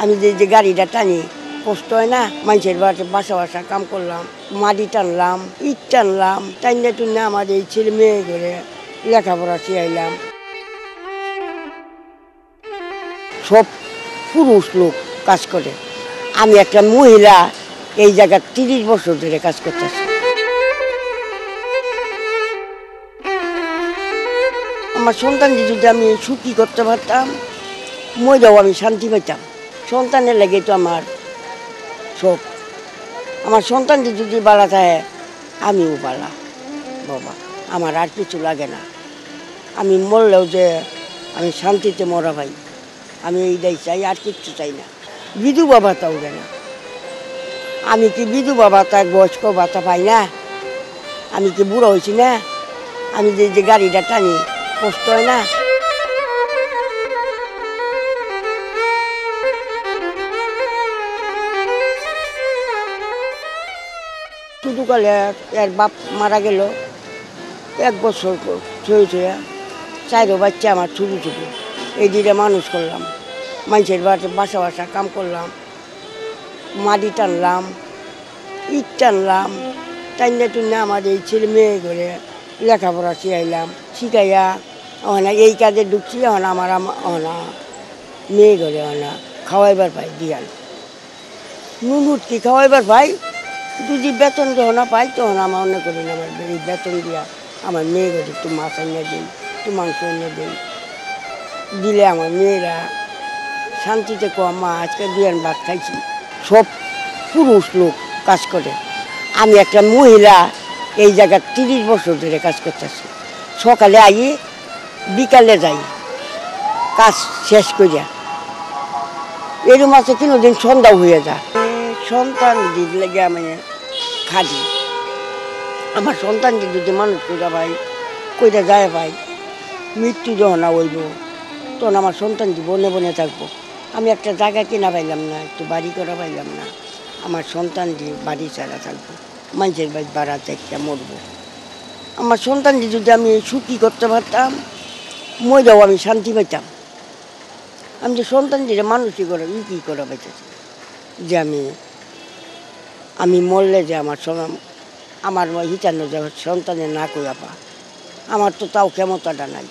আমি যে গাড়িটা টানি কষ্ট হয় না, মানুষের বাসা বাসা কাম করলাম, মাটি টানলাম, ইট টানলাম, টাইনে টুন্নে আমার এই ছেলে মেয়ে করে লেখাপড়া শিখাইলাম। সব পুরুষ লোক কাজ করে, আমি একটা মহিলা এই জায়গায় 30 বছর ধরে কাজ করতেছি। আমার সন্তানকে যদি আমি সুখী করতে পারতাম, মইরাও আমি শান্তি পাইতাম। সন্তানের লাগে তো আমার সব। আমার সন্তানটি যদি বালা থাকে আমিও বালা বাবা, আমার আর কিছু লাগে না। আমি মরলেও যে আমি শান্তিতে মরা ভাই, আমি এইটাই চাই, আর কিচ্ছু চাই না। বিধবা ভাতাও দেয় না। আমি কি বিধবা ভাতা বয়স্ক ভাতা পাই না? আমি কি বুড়ো হয়েছি না? আমি যে গাড়িটা টানি কষ্ট হয় না? ছোটকালে এর বাপ মারা গেল, 1 বছর হয়েছে। 4 বাচ্চা আমার ছোটো ছোটো, এই দিকে মানুষ করলাম। মানুষের বাসা বাসা কাম করলাম, মাটি টানলাম, ইট টানলাম, টাইনে টুন্নে আমার এই ছেলে মেয়ে করে লেখাপড়া শিখাইয়া ওখানে এই কাজে ঢুকছি। এখন আমার মেয়ে করে খাওয়াইবার পাই দিয়াল নুনুট কি খাওয়াইবার পাই। যদি বেতন যখন পাই তখন আমার অনেক করি না, আমার এই বেতন দিয়া আমার মেয়ে করে একটু মাছ এনে দিই, একটু মাংস এনে দিই, দিলে আমার মেয়েরা শান্তিতে মা আজকে বিয়ান ভাত খাইছি। সব পুরুষ লোক কাজ করে, আমি একটা মহিলা এই জায়গায় 30 বছর ধরে কাজ করতেছি। সকালে আই, বিকালে যাই, কাজ শেষ করিয়া এরম আছে কোনোদিন সন্ধ্যাও হয়ে যায়। সন্তান দিক লেগে আমি খাদি, আমার সন্তানকে যদি মানুষ করে ভাই কইটা যায় ভাই, মৃত্যু যখন হইব তখন আমার সন্তানটি বনে বনে থাকবো। আমি একটা জায়গা কিনা পাইলাম না, একটু বাড়ি করা পাইলাম না, আমার সন্তানটি বাড়ি ছাড়া থাকবো, মানুষের বাড়ি ভাড়া থেকে মরবো। আমার সন্তানটি যদি আমি সুখী করতে পারতাম, মইরাও আমি শান্তি পাইতাম। আমি যে সন্তানটিকে মানুষই করে কী করা পাইতেছি যে আমি মরলে যে আমার হিতান্ন যে সন্তানের না কইয়া পা, আমার তো তাও ক্ষমতাটা নাই।